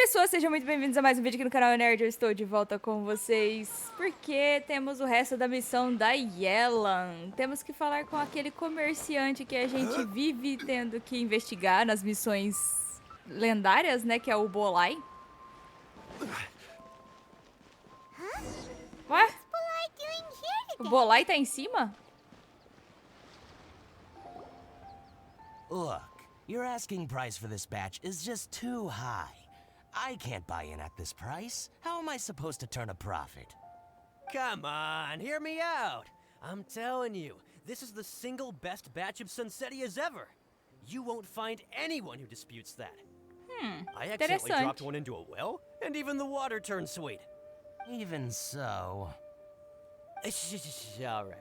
pessoas, sejam muito bem-vindos a mais um vídeo aqui no canal Nerd. Eu estou de volta com vocês porque temos o resto da missão da Yelan. Temos que falar com aquele comerciante que a gente vive tendo que investigar nas missões lendárias, né? Que é o Bolai. Ué? O Bolai tá em cima? Look, your asking price for this batch is just too high. I can't buy in at this price. How am I supposed to turn a profit? Come on, hear me out. I'm telling you, this is the single best batch of Sunsettias ever. You won't find anyone who disputes that. I accidentally dropped one into a well, and even the water turned sweet. Even so... All right.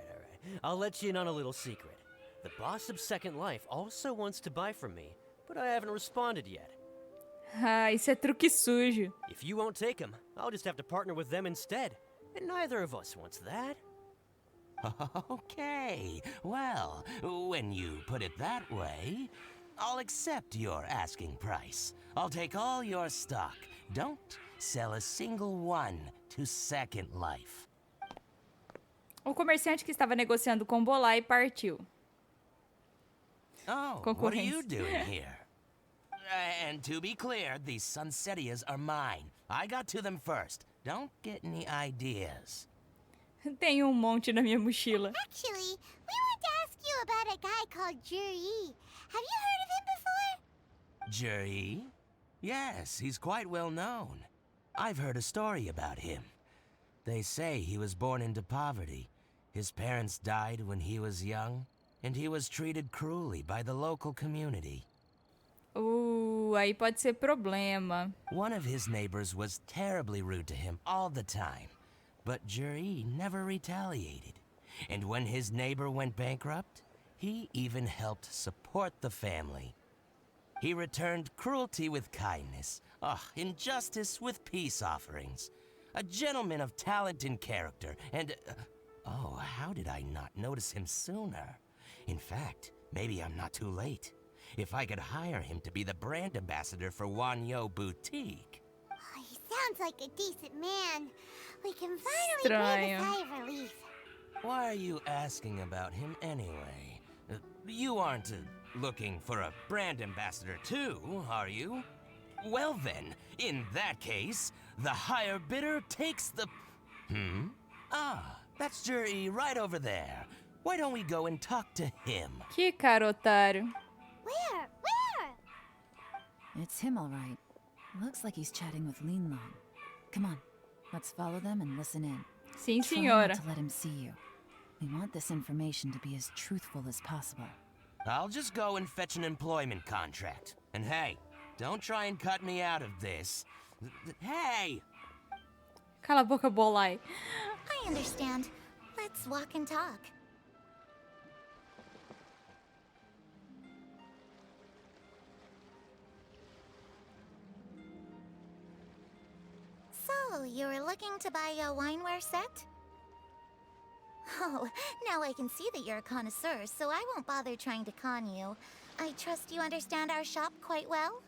I'll let you in on a little secret. The boss of Second Life also wants to buy from me, but I haven't responded yet. Ah, isso é truque sujo. If you won't take him, I'll just have to partner with them instead. And neither of us wants that. Okay, well, when you put it that way, I'll accept your asking price. I'll take all your stock. Don't sell a single one to Second Life. O comerciante que estava negociando com o Bolai partiu. Oh, what are you doing here? And to be clear, these Sunsettias are mine. I got to them first. Don't get any ideas. Tem monte na minha mochila. Actually, we want to ask you about a guy called Juri. Have you heard of him before? Juri? Yes, he's quite well known. I've heard a story about him. They say he was born into poverty. His parents died when he was young, and he was treated cruelly by the local community. Aí pode ser problema. One of his neighbors was terribly rude to him all the time, but Juri never retaliated. And when his neighbor went bankrupt, he even helped support the family. He returned cruelty with kindness, injustice with peace offerings. A gentleman of talent and character, and... how did I not notice him sooner? In fact, maybe I'm not too late. If I could hire him to be the brand ambassador for Wanyo Boutique. Oh, he sounds like a decent man. We can finally breathe a sigh of relief. Why are you asking about him anyway? You aren't looking for a brand ambassador too, are you? Well then, in that case, the higher bidder takes the... That's Juri right over there. Why don't we go and talk to him? Que cara otário. Where? It's him, all right. Looks like he's chatting with Linlong. Come on, let's follow them and listen in. Sim, Try senhora. not to let him see you. We want this information to be as truthful as possible. I'll just go and fetch an employment contract. And hey, don't try and cut me out of this. Hey! Cala a boca, Bolai. I understand. Let's walk and talk. So, you were looking to buy a wineware set? Oh, now I can see that you're a connoisseur, so I won't bother trying to con you. I trust you understand our shop quite well?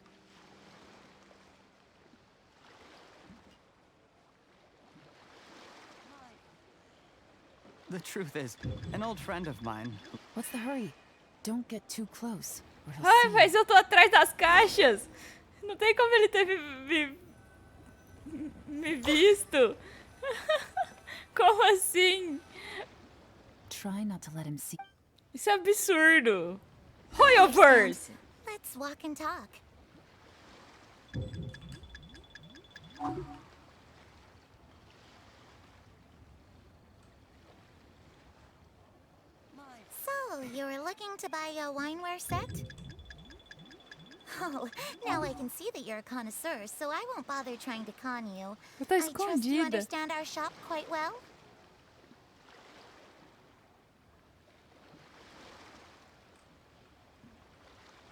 The truth is, an old friend of mine... What's the hurry? Don't get too close, or he'll Ai, see mas you. eu tô atrás das caixas. Não tem como ele ter me visto. Como assim? Try not to let him see. Isso é absurdo. Royalverse. Let's walk and talk. So, you were looking to buy a wineware set? Oh, now I can see that you're a connoisseur, so I won't bother trying to con you. Eu tô I trust you escondida. understand our shop quite well?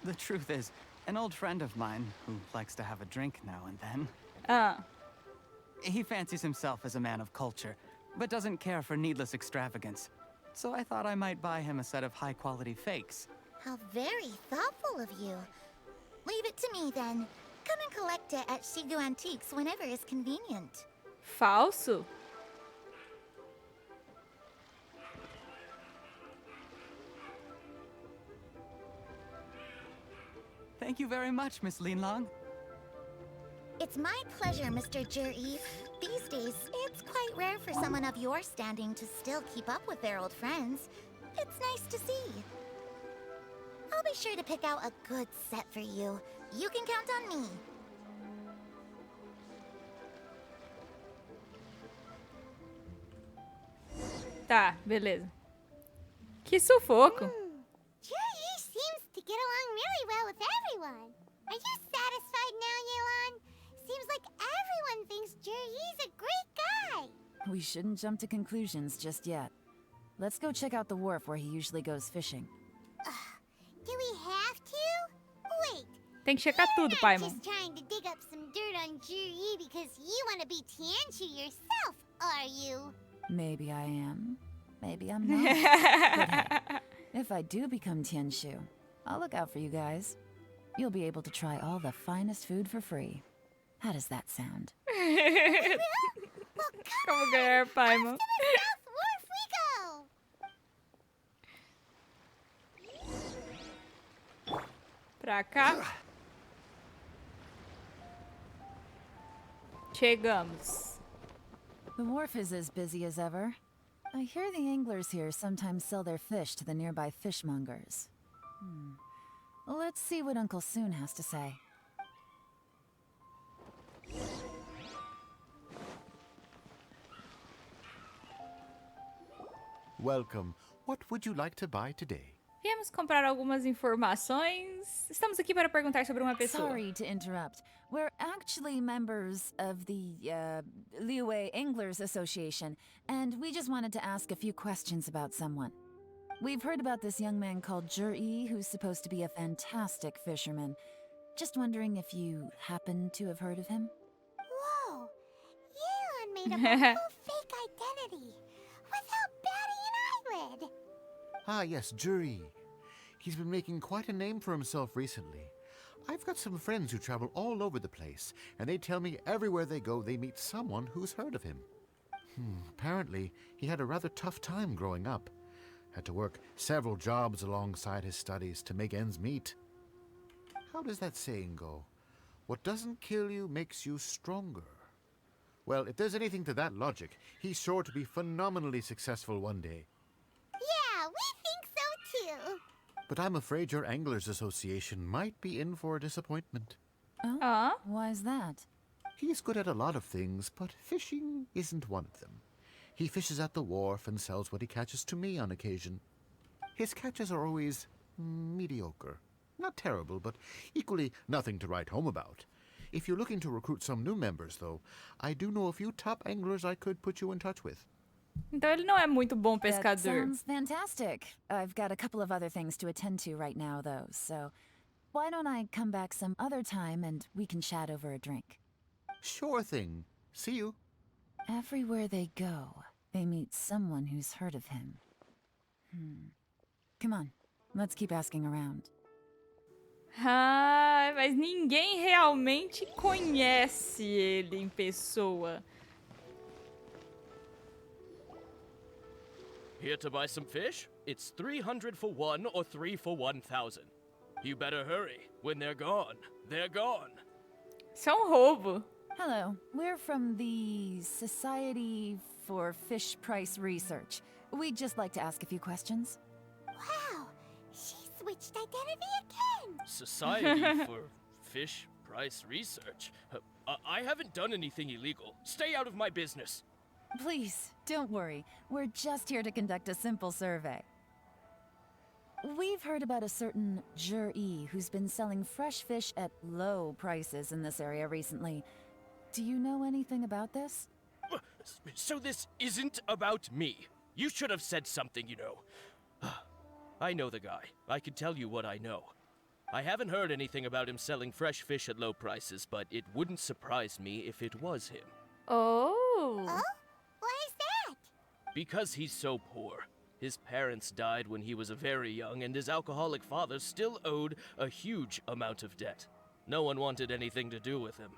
The truth is, an old friend of mine, who likes to have a drink now and then, Ah, he fancies himself as a man of culture, but doesn't care for needless extravagance. So I thought I might buy him a set of high-quality fakes. How very thoughtful of you. Leave it to me then. Come and collect it at Shigu Antiques whenever is convenient. Falso? Thank you very much, Miss Linlong. It's my pleasure, Mr. Juri. These days, it's quite rare for someone of your standing to still keep up with their old friends. It's nice to see. I'll be sure to pick out a good set for you. You can count on me. Tá, beleza. Que sufoco. Juri seems to get along really well with everyone. Are you satisfied now, Yelan? Seems like everyone thinks Juri's a great guy. We shouldn't jump to conclusions just yet. Let's go check out the wharf where he usually goes fishing. Do we have to? Wait, Tem que checar tudo, not Paimon. just trying to dig up some dirt on Juri because you want to be Tianshu yourself, are you? Maybe I am. Maybe I'm not. But hey, if I do become Tianshu, I'll look out for you guys. You'll be able to try all the finest food for free. How does that sound? Well, come Como on! ganhar Paimon. To the South Wharf we go! Pra cá. Chegamos. The wharf is as busy as ever. I hear the anglers here sometimes sell their fish to the nearby fishmongers. Let's see what Uncle Soon has to say. Welcome. What would you like to buy today? Viemos comprar algumas informações. Estamos aqui para perguntar sobre uma pessoa. Sorry to interrupt. We're actually members of the Liyue Anglers Association, and we just wanted to ask a few questions about someone. We've heard about this young man called Juri, who's supposed to be a fantastic fisherman. Just wondering if you happen to have heard of him? Whoa! Yelan made up a whole fake identity without batting an eyelid. Ah, yes, Juri. He's been making quite a name for himself recently. I've got some friends who travel all over the place, and they tell me everywhere they go they meet someone who's heard of him. Apparently, he had a rather tough time growing up. Had to work several jobs alongside his studies to make ends meet. How does that saying go? What doesn't kill you makes you stronger. Well, if there's anything to that logic, he's sure to be phenomenally successful one day. Yeah, we think so too. But I'm afraid your Anglers Association might be in for a disappointment. Ah, Why's that? He's good at a lot of things, but fishing isn't one of them. He fishes at the wharf and sells what he catches to me on occasion. His catches are always mediocre. Not terrible, but equally nothing to write home about. If you're looking to recruit some new members, though, I do know a few top anglers I could put you in touch with. então ele não é muito bom That pescador. sounds fantastic. I've got a couple of other things to attend to right now, though, so why don't I come back some other time and we can chat over a drink? Sure thing. See you. Everywhere they go, they meet someone who's heard of him. Come on, let's keep asking around. Ah, mas ninguém realmente conhece ele em pessoa. Here to buy some fish? It's 300 for one or 3 for 1,000. You better hurry. When they're gone, they're gone. Isso é um roubo. Hello, we're from the Society for Fish Price Research. We'd just like to ask a few questions. Wow, she switched identity again. Society for Fish Price Research. I haven't done anything illegal. Stay out of my business. Please, don't worry. We're just here to conduct a simple survey. We've heard about a certain Juri who's been selling fresh fish at low prices in this area recently. Do you know anything about this? So this isn't about me. You should have said something, you know. I know the guy. I can tell you what I know. I haven't heard anything about him selling fresh fish at low prices, but it wouldn't surprise me if it was him. Oh. Oh? Why is that? Because he's so poor. His parents died when he was very young, and his alcoholic father still owed a huge amount of debt. No one wanted anything to do with him.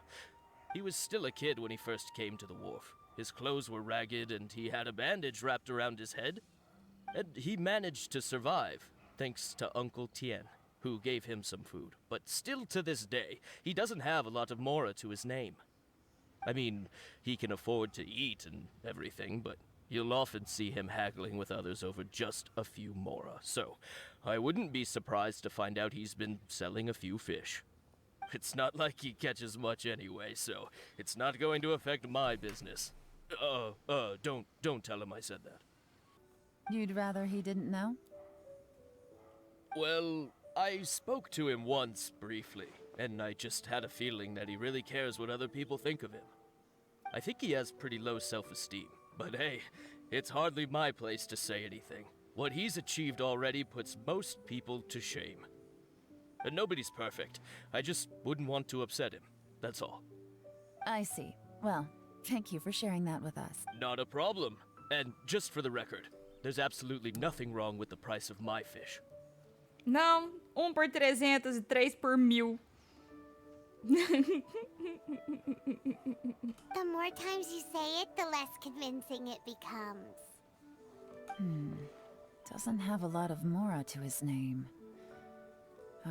He was still a kid when he first came to the wharf. His clothes were ragged and he had a bandage wrapped around his head. And he managed to survive, thanks to Uncle Tien, who gave him some food. But still to this day, he doesn't have a lot of mora to his name. I mean, he can afford to eat and everything, but you'll often see him haggling with others over just a few mora. So, I wouldn't be surprised to find out he's been selling a few fish. It's not like he catches much anyway, so it's not going to affect my business. Don't tell him I said that. You'd rather he didn't know? Well, I spoke to him once, briefly, and I just had a feeling that he really cares what other people think of him. I think he has pretty low self-esteem, but hey, it's hardly my place to say anything. What he's achieved already puts most people to shame. And nobody's perfect. I just wouldn't want to upset him, that's all. I see. Well, thank you for sharing that with us. Not a problem. And just for the record, there's absolutely nothing wrong with the price of my fish. Não, 1 por 300 e 3 por 1000. The more times you say it, the less convincing it becomes. Doesn't have a lot of mora to his name.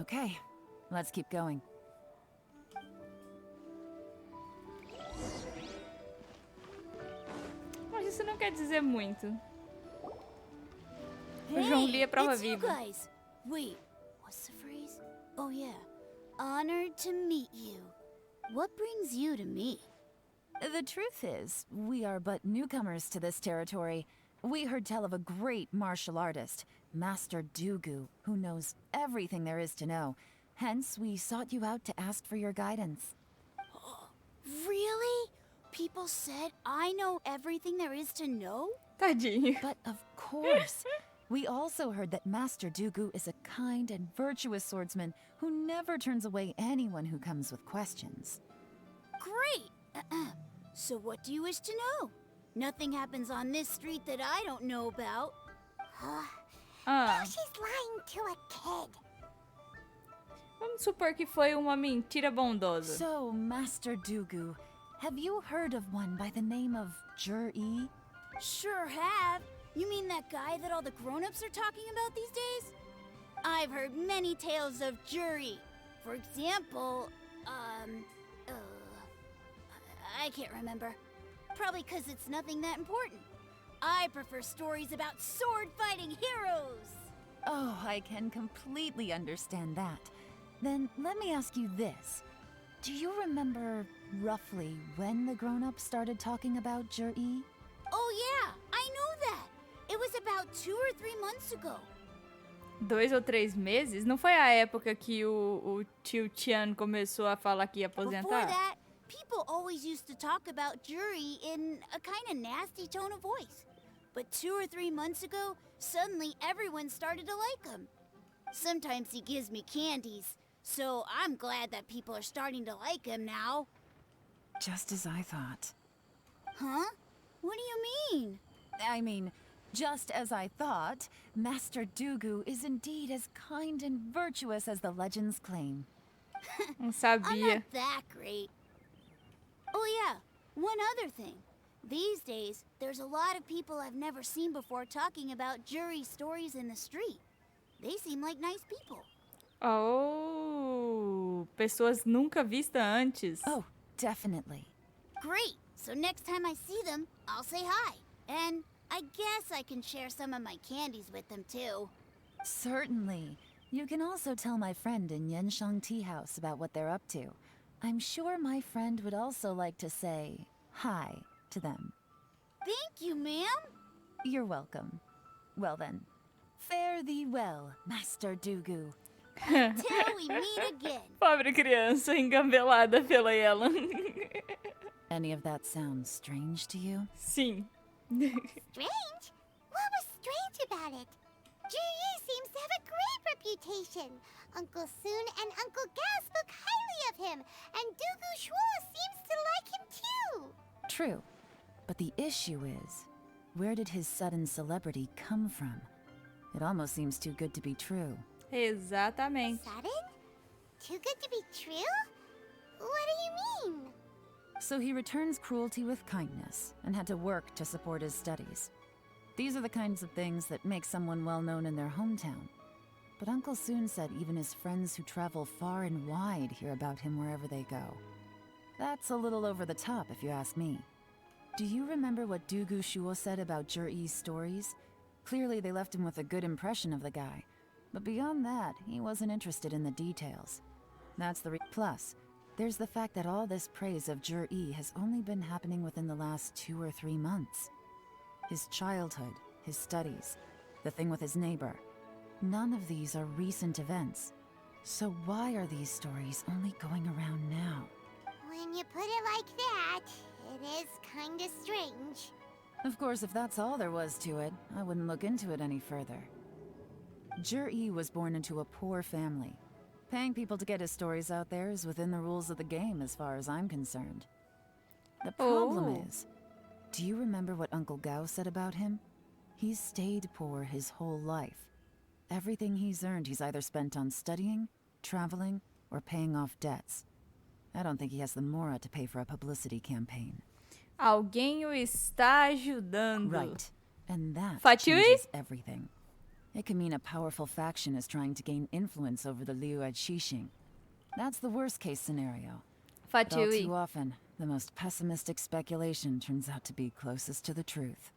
Okay, let's keep going. Mas isso não quer dizer muito. O João lia a prova it's you viva. guys. Wait, what's the phrase? Oh yeah, honored to meet you. What brings you to me? The truth is, we are but newcomers to this territory. We heard tell of a great martial artist, Master Dugu, who knows everything there is to know. Hence, we sought you out to ask for your guidance. Really? People said I know everything there is to know? Tadinho. But of course, we also heard that Master Dugu is a kind and virtuous swordsman who never turns away anyone who comes with questions. Great! So what do you wish to know? Nothing happens on this street that I don't know about. Ah, She's lying to a kid. vamos supor que foi uma mentira bondosa. So, Master Dugu, have you heard of one by the name of Jur-E? Sure have. You mean that guy that all the grown-ups are talking about these days? I've heard many tales of jury. For example, I can't remember. Probably because it's nothing that important. I prefer stories about sword-fighting heroes. Oh, I can completely understand that. Then let me ask you this. Do you remember roughly when the grown-ups started talking about Jur-E? Oh yeah, I know that. It was about 2 or 3 months ago. 2 ou 3 meses? Não foi a época que o tio Tian começou a falar que ia Before aposentar? that, people always used to talk about jury in a kind of nasty tone of voice. But 2 or 3 months ago, suddenly everyone started to like him. Sometimes he gives me candies, so I'm glad that people are starting to like him now. Just as I thought. Huh? What do you mean? I mean, just as I thought, Master Dugu is indeed as kind and virtuous as the legends claim. Não I'm sabia. not that great. Oh yeah, one other thing. These days, there's a lot of people I've never seen before talking about jury stories in the street. They seem like nice people. Oh, pessoas nunca vistas antes. Oh, definitely. Great! So next time I see them, I'll say hi. And I guess I can share some of my candies with them too. Certainly. You can also tell my friend in Yenshang Tea House about what they're up to. I'm sure my friend would also like to say hi to them. Thank you, ma'am! You're welcome. Well then, fare thee well, Master Dugu. Till we meet again. Pobre criança engambelada pela Yelan. Any of that sound strange to you? Sim. Strange? What was strange about it? Juri seems to have a great reputation. Uncle Soon and Uncle Gas spoke highly of him, and Dugu Shuo seems to like him too. True. But the issue is, where did his sudden celebrity come from? It almost seems too good to be true. Exatamente. Sudden? too good to be true? What do you mean? So he returns cruelty with kindness and had to work to support his studies. These are the kinds of things that make someone well known in their hometown. But Uncle Soon said even his friends who travel far and wide hear about him wherever they go. That's a little over the top, if you ask me. Do you remember what Dugu Shuo said about Jur-E's stories? Clearly they left him with a good impression of the guy. But beyond that, he wasn't interested in the details. That's the Plus, there's the fact that all this praise of Jur-E has only been happening within the last 2 or 3 months. His childhood, his studies, the thing with his neighbor. None of these are recent events. So why are these stories only going around now? When you put it like that, it is kinda strange. Of course, if that's all there was to it, I wouldn't look into it any further. Jur-E was born into a poor family. Paying people to get his stories out there is within the rules of the game as far as I'm concerned. The problem is, do you remember what Uncle Gao said about him? He's stayed poor his whole life. Everything he's earned he's either spent on studying, traveling, or paying off debts. I don't think he has the mora to pay for a publicity campaign. Alguém o está ajudando. Right. And that Fatui? changes everything. It can mean a powerful faction is trying to gain influence over the Liu at Xixing. That's the worst case scenario. But all Fatui. too often, the most pessimistic speculation turns out to be closest to the truth.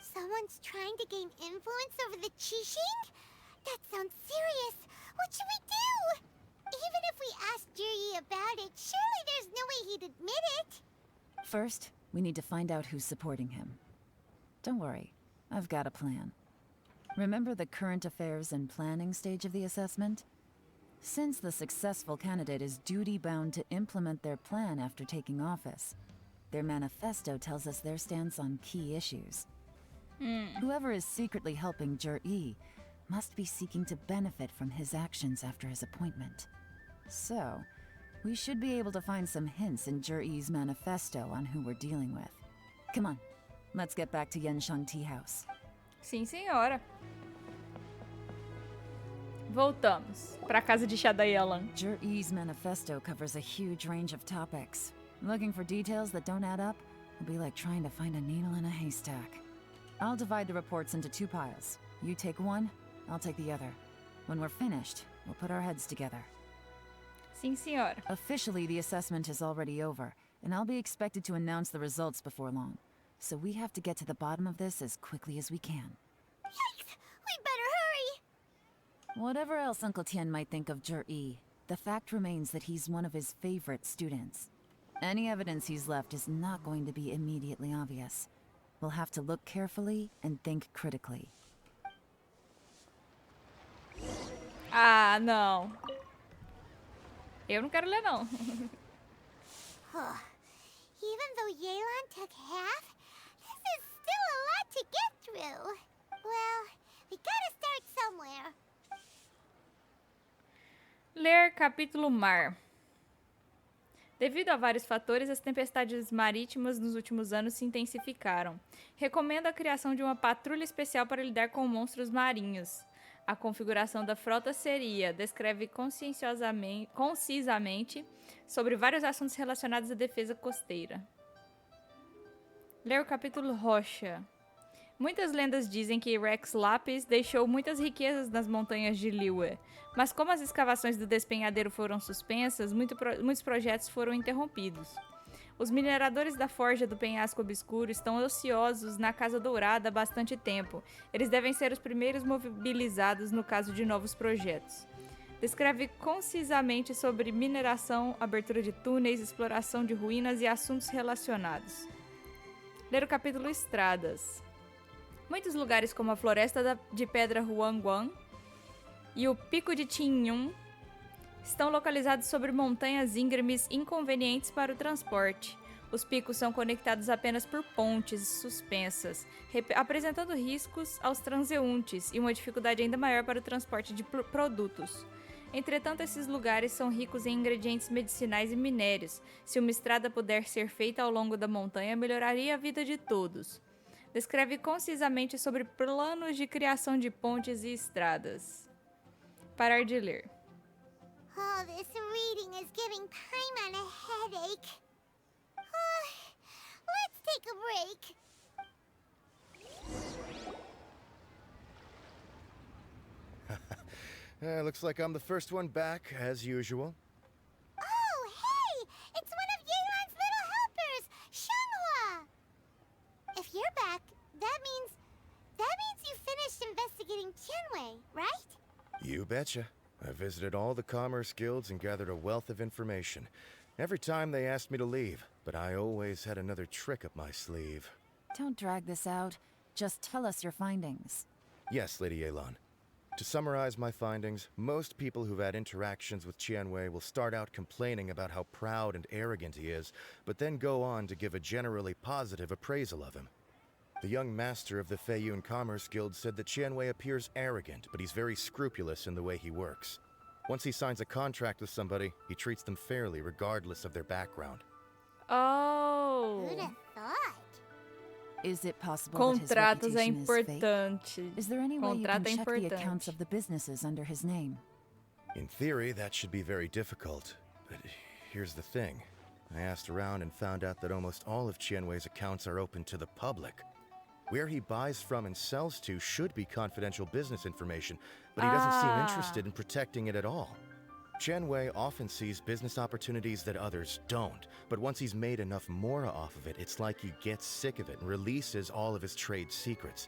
Someone's trying to gain influence over the Qixing? That sounds serious. What should we do? Even if we asked Juri about it, surely there's no way he'd admit it. First, we need to find out who's supporting him. Don't worry, I've got a plan. Remember the current affairs and planning stage of the assessment? Since the successful candidate is duty-bound to implement their plan after taking office, their manifesto tells us their stance on key issues. Whoever is secretly helping Jur-E must be seeking to benefit from his actions after his appointment. So, we should be able to find some hints in Jur-E's manifesto on who we're dealing with. Come on, let's get back to Yenshang Tea House. Sim, senhora. Voltamos para a casa de chá da Yelan. Jur-E's manifesto covers a huge range of topics. Looking for details that don't add up will be like trying to find a needle in a haystack. I'll divide the reports into 2 piles. You take one, I'll take the other. When we're finished, we'll put our heads together. Sim, senhora. Officially, the assessment is already over, and I'll be expected to announce the results before long. So we have to get to the bottom of this as quickly as we can. Yikes! We better hurry! Whatever else Uncle Tian might think of Jur-E, the fact remains that he's one of his favorite students. Any evidence he's left is not going to be immediately obvious. We'll have to look carefully and think critically. Ah, não. Eu não quero ler, não. Even though Yelan took half, this is still a lot to get through. Well, we gotta start somewhere. Ler capítulo Mar. Devido a vários fatores, as tempestades marítimas nos últimos anos se intensificaram. Recomendo a criação de uma patrulha especial para lidar com monstros marinhos. A configuração da frota seria: descreve concisamente sobre vários assuntos relacionados à defesa costeira. Ler o capítulo Rocha. Muitas lendas dizem que Rex Lapis deixou muitas riquezas nas montanhas de Liyue, mas como as escavações do despenhadeiro foram suspensas, muitos projetos foram interrompidos. Os mineradores da Forja do Penhasco Obscuro estão ociosos na Casa Dourada há bastante tempo. Eles devem ser os primeiros mobilizados no caso de novos projetos. Descreve concisamente sobre mineração, abertura de túneis, exploração de ruínas e assuntos relacionados. Ler o capítulo Estradas. Muitos lugares como a Floresta de Pedra Huangguang e o Pico de Qingyun estão localizados sobre montanhas íngremes inconvenientes para o transporte. Os picos são conectados apenas por pontes suspensas, apresentando riscos aos transeuntes e uma dificuldade ainda maior para o transporte de produtos. Entretanto, esses lugares são ricos em ingredientes medicinais e minérios. Se uma estrada puder ser feita ao longo da montanha, melhoraria a vida de todos. Descreve concisamente sobre planos de criação de pontes e estradas. Parar de ler. Oh, this reading is giving Paimon a headache. Let's take a break. Looks like I'm the first one back, as usual. Oh, hey! It's one of Yelan's little helpers, Shenghua! If you're back, that means you finished investigating Tianwei, right? You betcha. I visited all the commerce guilds and gathered a wealth of information. Every time they asked me to leave, but I always had another trick up my sleeve. Don't drag this out. Just tell us your findings. Yes, Lady Yelan. To summarize my findings, most people who've had interactions with Tianwei will start out complaining about how proud and arrogant he is, but then go on to give a generally positive appraisal of him. The young master of the Feiyun Commerce Guild said that Tianwei appears arrogant, but he's very scrupulous in the way he works. Once he signs a contract with somebody, he treats them fairly regardless of their background. Oh. Who'd have thought? Is it possible Contratos that é his reputation is fake? importante. Is there any way you can Contrato é check the accounts importante. of the businesses under his name? In theory, that should be very difficult. But here's the thing. I asked around and found out that almost all of Tianwei's accounts are open to the public. Where he buys from and sells to should be confidential business information, but he doesn't seem interested in protecting it at all. Tianwei often sees business opportunities that others don't, but once he's made enough mora off of it, it's like he gets sick of it and releases all of his trade secrets.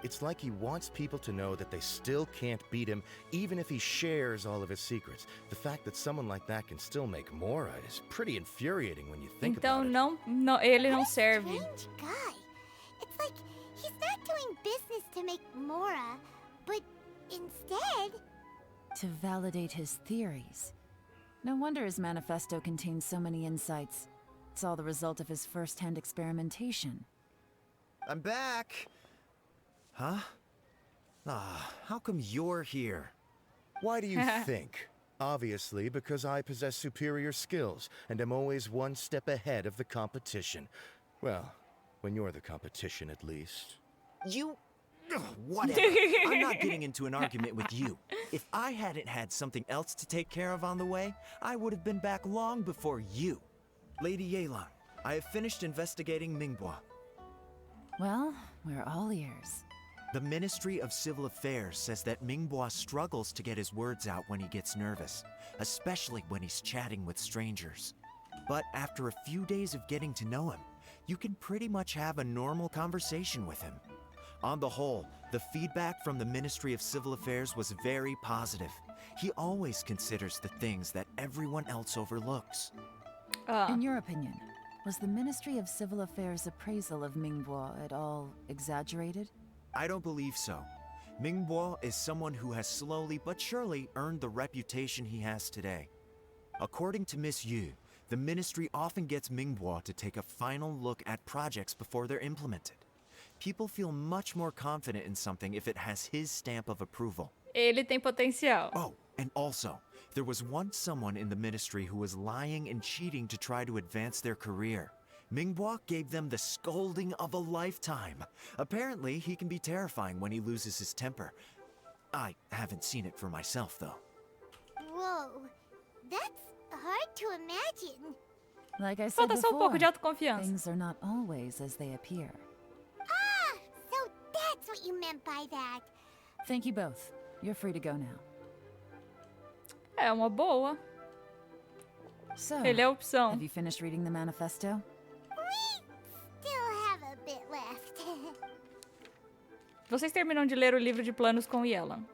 It's like he wants people to know that they still can't beat him, even if he shares all of his secrets. The fact that someone like that can still make mora is pretty infuriating when you think Então about it. não, ele não What a serve. strange guy. It's like he's not doing business to make mora, but instead... To validate his theories. No wonder his manifesto contains so many insights. It's all the result of his first-hand experimentation. I'm back! Huh? How come you're here? Why do you think? Obviously, because I possess superior skills and am always one step ahead of the competition. Well, when you're the competition, at least. You... Ugh, whatever. I'm not getting into an argument with you. If I hadn't had something else to take care of on the way, I would have been back long before you. Lady Yelan, I have finished investigating Mingbua. Well, we're all ears. The Ministry of Civil Affairs says that Mingbua struggles to get his words out when he gets nervous, especially when he's chatting with strangers. But after a few days of getting to know him, you can pretty much have a normal conversation with him. On the whole, the feedback from the Ministry of Civil Affairs was very positive. He always considers the things that everyone else overlooks. In your opinion, was the Ministry of Civil Affairs' appraisal of Mingbua at all exaggerated? I don't believe so. Mingbua is someone who has slowly but surely earned the reputation he has today. According to Miss Yu, the Ministry often gets Mingbua to take a final look at projects before they're implemented. People feel much more confident in something if it has his stamp of approval. Ele tem potencial. Oh, and also, there was once someone in the ministry who was lying and cheating to try to advance their career. Mingbua gave them the scolding of a lifetime. Apparently, he can be terrifying when he loses his temper. I haven't seen it for myself, though. Whoa, that's hard to imagine. Like I said Falta só um pouco de before, autoconfiança. things are not always as they appear. Ah, so that's what you meant by that. Thank you both. You're free to go now. É uma boa. So, Ele é a opção. have you finished reading the manifesto? We still have a bit left. Vocês terminam de ler o livro de planos com Yelan.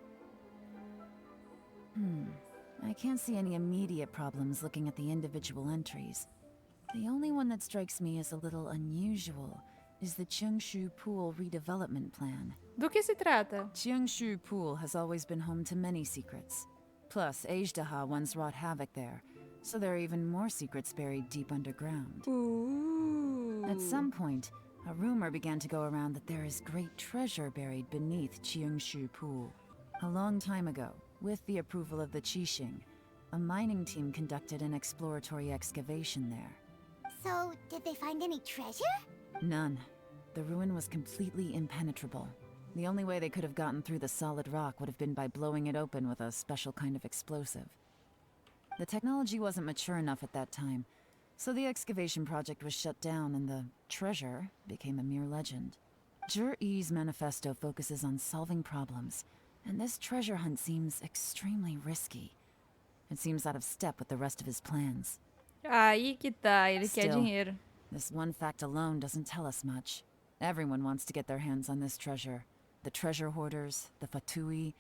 I can't see any immediate problems looking at the individual entries. The only one that strikes me as a little unusual is the Cheongshu Pool redevelopment plan. Do que se trata? Cheongshu Pool has always been home to many secrets. Plus, Ajdaha once wrought havoc there, so there are even more secrets buried deep underground. Ooh. At some point, a rumor began to go around that there is great treasure buried beneath Cheongshu Pool. A long time ago, with the approval of the Qixing, a mining team conducted an exploratory excavation there. So, did they find any treasure? None. The ruin was completely impenetrable. The only way they could have gotten through the solid rock would have been by blowing it open with a special kind of explosive. The technology wasn't mature enough at that time, so the excavation project was shut down and the treasure became a mere legend. Zhi-Yi's manifesto focuses on solving problems, and this treasure hunt seems extremely risky. It seems out of step with the rest of his plans. Aí que tá, ele quer Still, dinheiro. this one fact alone doesn't tell us much. Everyone wants to get their hands on this treasure. The treasure hoarders, the Fatui,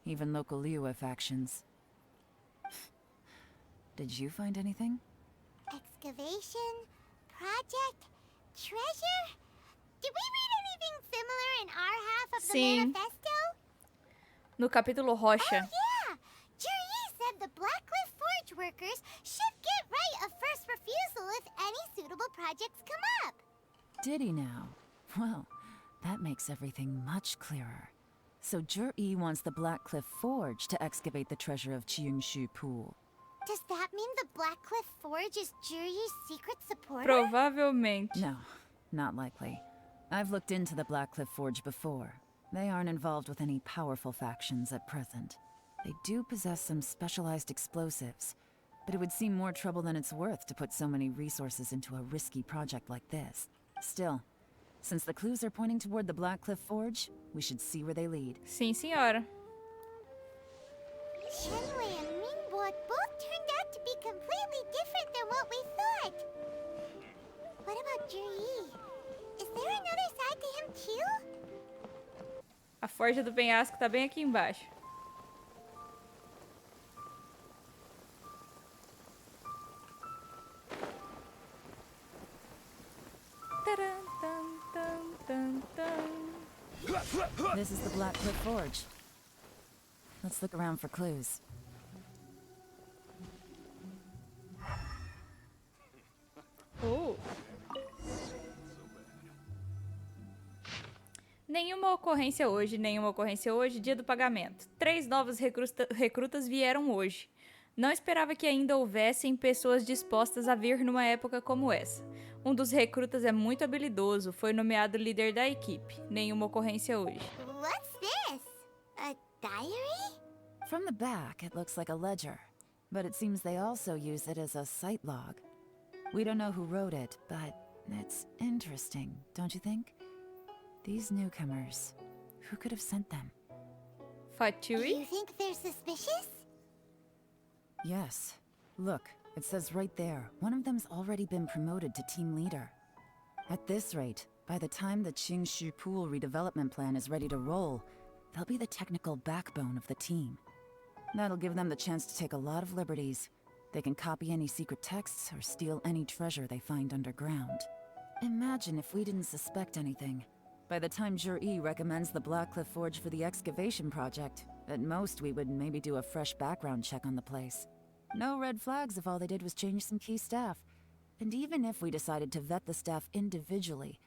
even local Liyue factions. Did you find anything? Excavation, project, treasure? Did we read anything similar in our half of the Sim. manifesto? No capítulo Rocha. Oh yeah! Juri said the Blackcliff Forge workers should get right of first refusal if any suitable projects come up. Did he now? Well, that makes everything much clearer. So Zhi-Yi wants the Blackcliff Forge to excavate the treasure of Qingshu Pool. Does that mean the Blackcliff Forge is Juri's secret supporter? Provavelmente. No, not likely. I've looked into the Blackcliff Forge before. They aren't involved with any powerful factions at present. They do possess some specialized explosives, but it would seem more trouble than it's worth to put so many resources into a risky project like this. Still, since the clues are pointing toward the Blackcliff Forge, we should see where they lead. Sim, senhora. Shenwei and Mingbo both turned out to be completely different than what we thought. What about Juri? Is there another side to him too? A Forja do Penhasco tá bem aqui embaixo. Taran, tan, tan, tan, tan. This is the Blackcliff Forge. Let's look around for clues. Oh. Nenhuma ocorrência hoje, nenhuma ocorrência hoje, dia do pagamento. 3 novos recrutas vieram hoje. Não esperava que ainda houvessem pessoas dispostas a vir numa época como essa. Um dos recrutas é muito habilidoso, foi nomeado líder da equipe. Nenhuma ocorrência hoje. What's this? A diary? From the back, it looks like a ledger, but it seems they also use it as a site log. We don't know who wrote it, but it's interesting, don't you think? These newcomers, who could have sent them? Fatui? You think they're suspicious? Yes. Look, it says right there, one of them's already been promoted to team leader. At this rate, by the time the Qingshu Pool redevelopment plan is ready to roll, they'll be the technical backbone of the team. That'll give them the chance to take a lot of liberties. They can copy any secret texts or steal any treasure they find underground. Imagine if we didn't suspect anything. By the time Zhi-Yi recommends the Blackcliff Forge for the excavation project, at most we would maybe do a fresh background check on the place. No red flags if all they did was change some key staff. And even if we decided to vet the staff individually,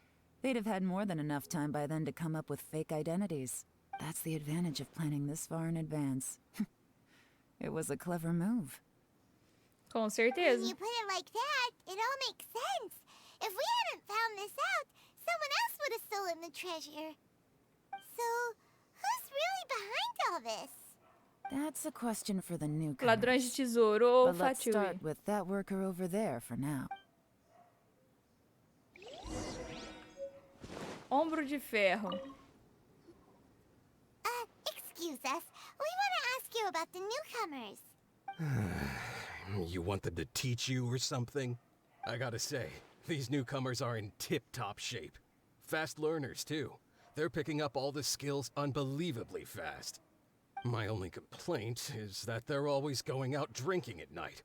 they'd have had more than enough time by then to come up with fake identities. That's the advantage of planning this far in advance. It was a clever move. Com When certeza. you put it like that, it all makes sense. If we hadn't found this out, someone else would have stolen the treasure. So, who's really behind all this? That's a question for the newcomers. Ladrões de tesouro ou But let's Fatui? start with that worker over there for now. Ombro de ferro. Excuse us. We want to ask you about the newcomers. You want them to teach you or something? I gotta say, these newcomers are in tip-top shape. Fast learners, too. They're picking up all the skills unbelievably fast. My only complaint is that they're always going out drinking at night.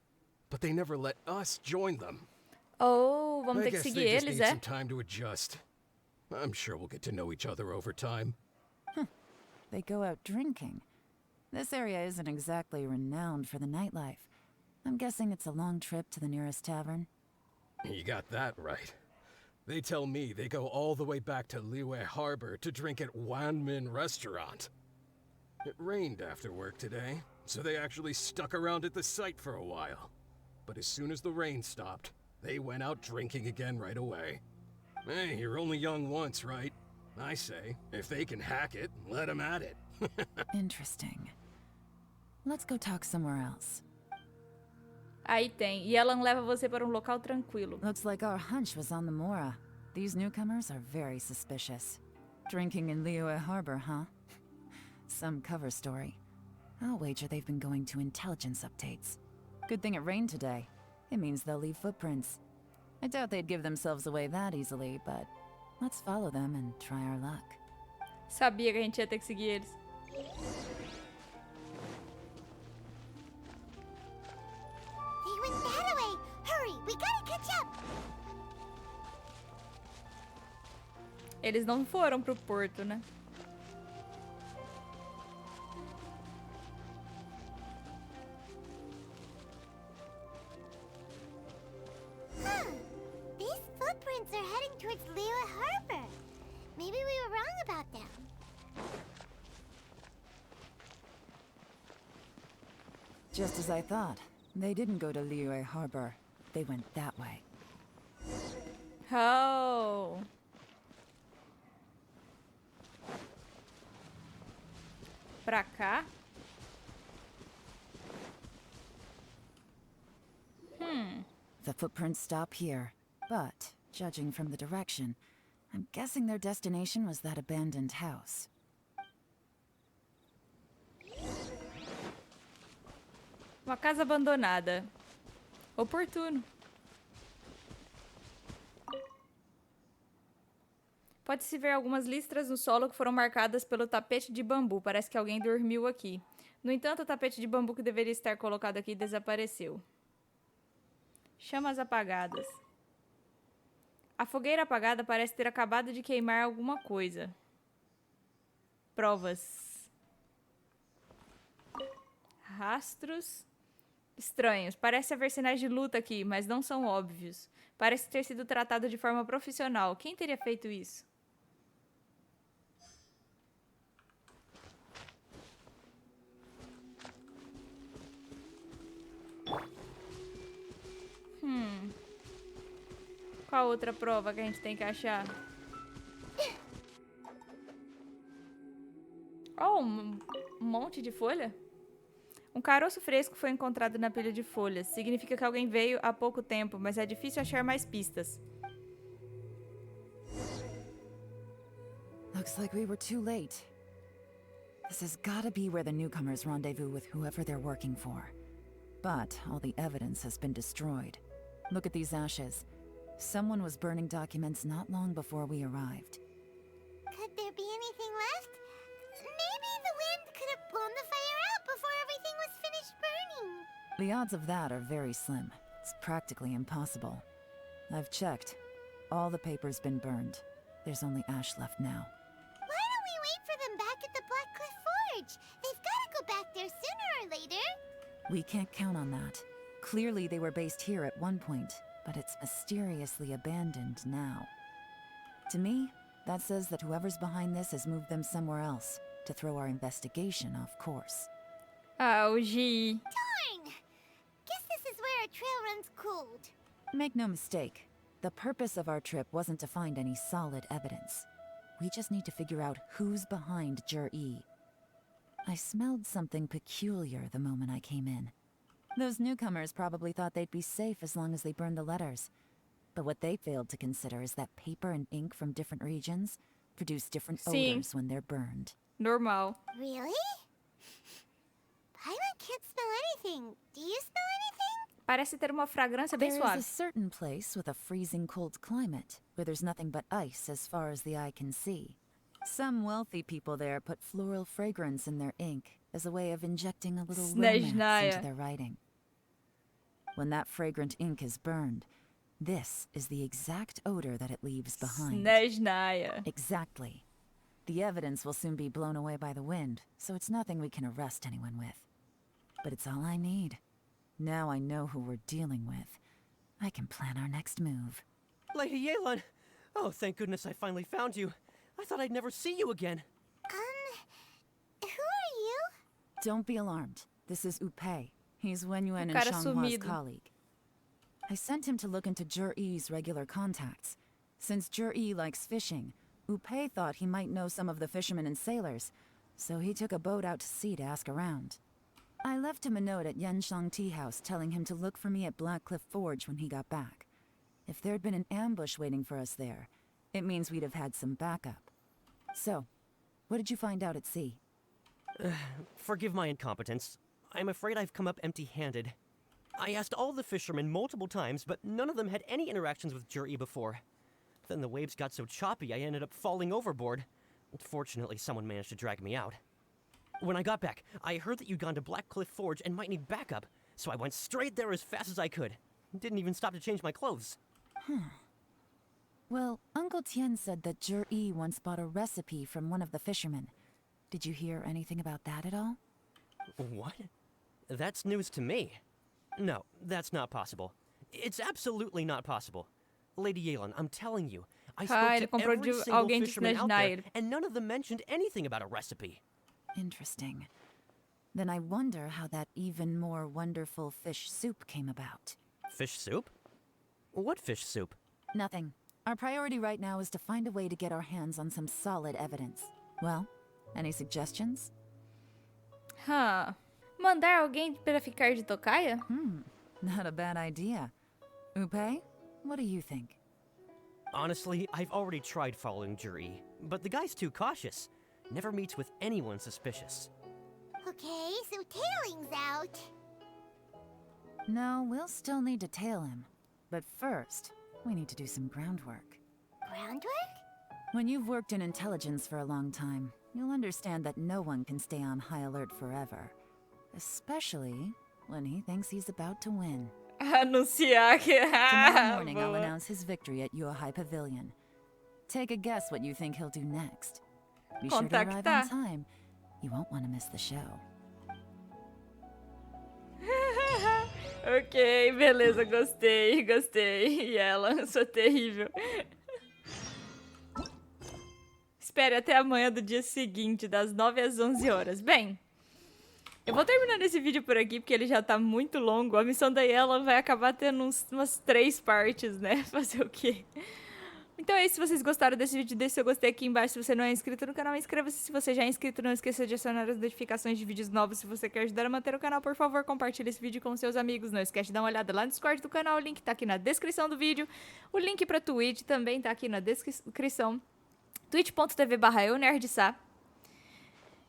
But they never let us join them. Oh, vamos I ter que guess seguir they just eles, need é? some time to adjust. I'm sure we'll get to know each other over time. They go out drinking. This area isn't exactly renowned for the nightlife. I'm guessing it's a long trip to the nearest tavern. You got that right. They tell me they go all the way back to Liyue Harbor to drink at Wanmin Restaurant. It rained after work today, so they actually stuck around at the site for a while. But as soon as the rain stopped, they went out drinking again right away. Hey, you're only young once, right? I say, if they can hack it, let them at it. Interesting. Let's go talk somewhere else. Aí tem. Yelan leva você para um local tranquilo. Looks like our hunch was on the Mora. These newcomers are very suspicious. Drinking in Liyue Harbor, huh? Some cover story. I'll wager they've been going to intelligence updates. Good thing it rained today. It means they'll leave footprints. I doubt they'd give themselves away that easily, but let's follow them and try our luck. Sabia que a gente ia ter que seguir eles. They went that way. Hurry, we gotta catch up. Eles não foram pro porto, né? These footprints are heading towards Liyue Harbor. Maybe we were wrong about them. Just as I thought. They didn't go to Liyue Harbor. They went that way. Oh. Pra cá? The footprints stop here, but, judging from the direction, I'm guessing their destination was that abandoned house. Uma casa abandonada. Oportuno. Pode-se ver algumas listras no solo que foram marcadas pelo tapete de bambu. Parece que alguém dormiu aqui. No entanto, o tapete de bambu que deveria estar colocado aqui desapareceu. Chamas apagadas. A fogueira apagada parece ter acabado de queimar alguma coisa. Provas. Rastros estranhos. Parece haver sinais de luta aqui, mas não são óbvios. Parece ter sido tratado de forma profissional. Quem teria feito isso? Qual outra prova que a gente tem que achar? Oh, um monte de folha? Um caroço fresco foi encontrado na pilha de folhas. Significa que alguém veio há pouco tempo, mas é difícil achar mais pistas. Looks like we were too late. This has gotta be where the newcomers rendezvous with whoever they're working for. But all the evidence has been destroyed. Look at these ashes. Someone was burning documents not long before we arrived. Could there be anything left? Maybe the wind could have blown the fire out before everything was finished burning. The odds of that are very slim. It's practically impossible. I've checked. All the paper's been burned. There's only ash left now. Why don't we wait for them back at the Black Cliff Forge? They've got to go back there sooner or later. We can't count on that. Clearly they were based here at one point, but it's mysteriously abandoned now. To me, that says that whoever's behind this has moved them somewhere else to throw our investigation off course. Oh, gee. Darn! Guess this is where a trail runs cold. Make no mistake, the purpose of our trip wasn't to find any solid evidence. We just need to figure out who's behind Jur-E. I smelled something peculiar the moment I came in. Those newcomers probably thought they'd be safe as long as they burned the letters. But what they failed to consider is that paper and ink from different regions produce different odors when they're burned. Normal. Really? Paimon can't smell anything. Do you smell anything? Parece ter uma fragrância bem There suave. is a certain place with a freezing cold climate where there's nothing but ice as far as the eye can see. Some wealthy people there put floral fragrance in their ink as a way of injecting a little romance into their writing. When that fragrant ink is burned, this is the exact odor that it leaves behind. Snezhnaya. Exactly. The evidence will soon be blown away by the wind, so it's nothing we can arrest anyone with. But it's all I need. Now I know who we're dealing with. I can plan our next move. Lady Yelan! Oh, thank goodness I finally found you. I thought I'd never see you again. Who are you? Don't be alarmed. This is Upei. He's Wenyuan and cara Shanghua's sumido. colleague. I sent him to look into Jur-E's regular contacts. Since Jur-E likes fishing, Upei thought he might know some of the fishermen and sailors, so he took a boat out to sea to ask around. I left him a note at Yanshang Tea House telling him to look for me at Blackcliff Forge when he got back. If there'd been an ambush waiting for us there, it means we'd have had some backup. So, what did you find out at sea? Forgive my incompetence. I'm afraid I've come up empty-handed. I asked all the fishermen multiple times, but none of them had any interactions with Juri before. Then the waves got so choppy I ended up falling overboard. Fortunately, someone managed to drag me out. When I got back, I heard that you'd gone to Blackcliff Forge and might need backup, so I went straight there as fast as I could. Didn't even stop to change my clothes. Well, Uncle Tien said that Juri once bought a recipe from one of the fishermen. Did you hear anything about that at all? What? That's news to me. No, that's not possible. It's absolutely not possible. Lady Yelan, I'm telling you, I spoke to every single fisherman out there, and none of them mentioned anything about a recipe. Interesting. Then I wonder how that even more wonderful fish soup came about. Fish soup? What fish soup? Nothing. Our priority right now is to find a way to get our hands on some solid evidence. Well, any suggestions? Mandar alguém para ficar de tocaia? Not a bad idea. Upe, what do you think? Honestly, I've already tried following Juri, but the guy's too cautious. Never meets with anyone suspicious. Okay, so tailing's out. No, we'll still need to tail him. But first, we need to do some groundwork. Groundwork? When you've worked in intelligence for a long time, you'll understand that no one can stay on high alert forever. Especially when he thinks he's about to win. Anunciar que... Tomorrow morning I'll announce his victory at Yohai Pavilion. Take a guess what you think he'll do next. Be sure to arrive on time. You won't want to miss the show. Ok, beleza, gostei. Yelan, sou terrível. Espere até amanhã do dia seguinte, das 9 às 11 horas. Bem, eu vou terminando esse vídeo por aqui, porque ele já tá muito longo. A missão da Yelan vai acabar tendo umas 3 partes, né? Fazer o quê? Então é isso, se vocês gostaram desse vídeo, deixe seu gostei aqui embaixo. Se você não é inscrito no canal, inscreva-se. Se você já é inscrito, não esqueça de acionar as notificações de vídeos novos. Se você quer ajudar a manter o canal, por favor, compartilhe esse vídeo com seus amigos. Não esquece de dar uma olhada lá no Discord do canal, o link tá aqui na descrição do vídeo. O link pra Twitch também tá aqui na descrição. twitch.tv/eunerdcontato.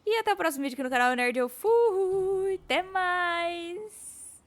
E até o próximo vídeo aqui no canal Nerd. Eu fui! Até mais!